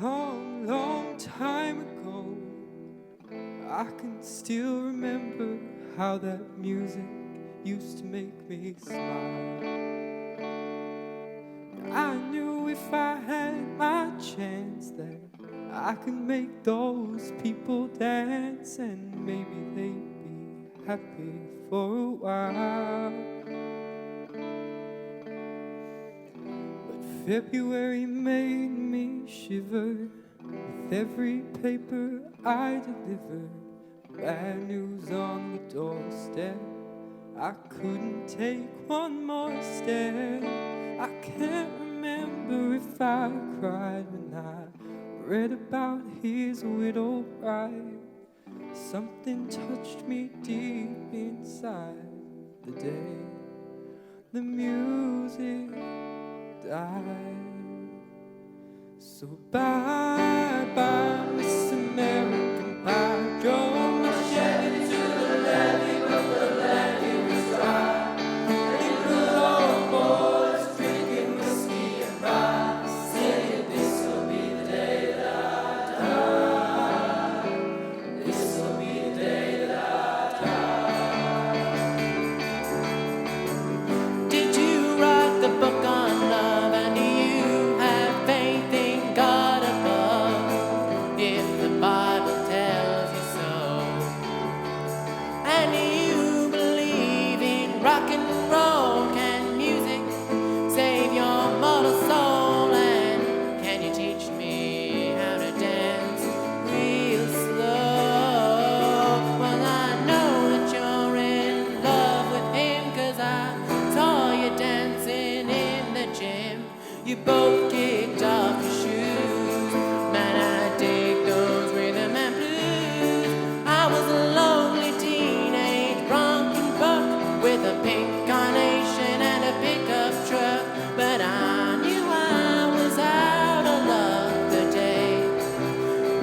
long, long time ago. I can still remember how that music used to make me smile. I knew if I had my chance that I could make those people dance, and maybe they'd be happy for a while. But February made me shiver with every paper I delivered. Bad news on the doorstep. I couldn't take one more step. I can't remember if I cried when I read about his widow bride. Something touched me deep inside the day the music died. So bye bye, Miss American Pie. Drove my Chevy to the levee, but the levee was dry. And the old boys drinking whiskey and rye, singing, "This'll be the day that I die. This'll be the day that I die." Did you write the book on love, and do you have faith in God above? If the Bible tells you so, and you believe in rock and roll, can music save your mortal soul? And can you teach me how to dance real slow? Well, I know that you're in love with him, 'cause I saw you dancing in the gym. You both kicked off your shoes. Man, I dig those rhythm and blues. I was a lonely teenage bronco buck with a pink carnation and a pickup truck, but I knew I was out of love the day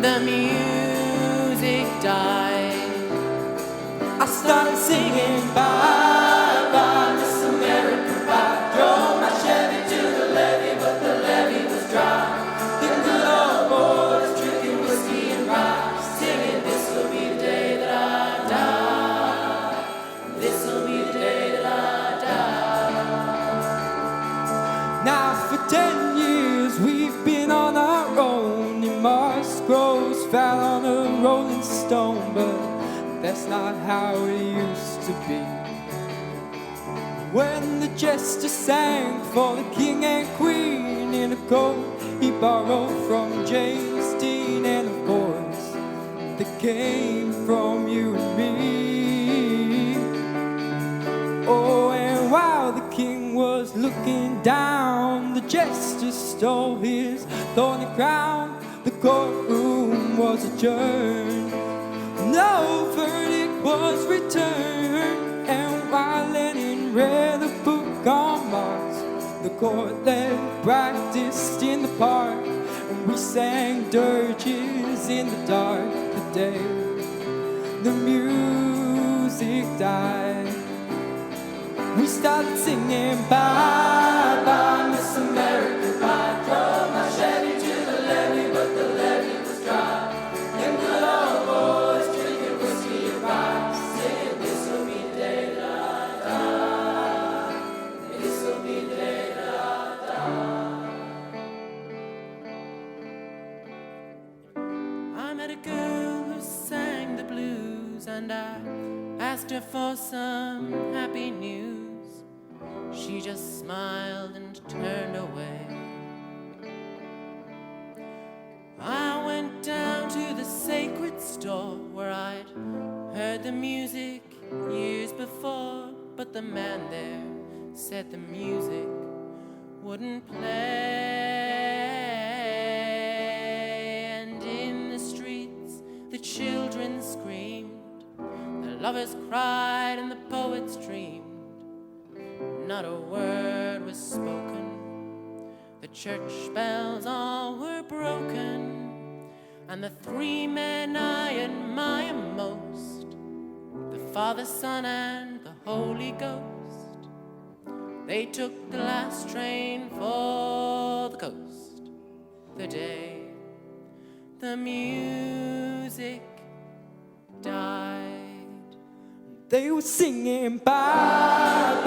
the music died. I started singing bye bye, Miss American Pie. Drove my Chevy to the levee, but the levee was dry. The good old boys drinking whiskey and rye, singing, "This'll be the day that I die. This'll be the day that I die." Now for 10 years we've been on our own, and Mars grows fat on a rolling stone, but that's not how it used to be. When the jester sang for the king and queen in a coat he borrowed from James Dean, and of course that came from you and me. Oh, and while the king was looking down, the jester stole his thorny crown. The courtroom was adjourned, no verdict was returned, and while Lenin read a book on Mars, the court led practiced in the park, and we sang dirges in the dark the day the music died. We started singing bye bye, Miss American Pie. Drove my Chevy to the levee, but the levee was dry. And the old boys drinking whiskey and rye, singing, "This'll be the day that I die. This'll be the day that I die." I met a girl who sang the blues, and I asked her for some happy news. She just smiled and turned away. I went down to the sacred store where I'd heard the music years before, but the man there said the music wouldn't play. And in the streets the children screamed, the lovers cried, and the poets dreamed. Not a word was spoken. The church bells all were broken, and the three men I admire most, the Father, Son, and the Holy Ghost, they took the last train for the coast the day the music died. They were singing bye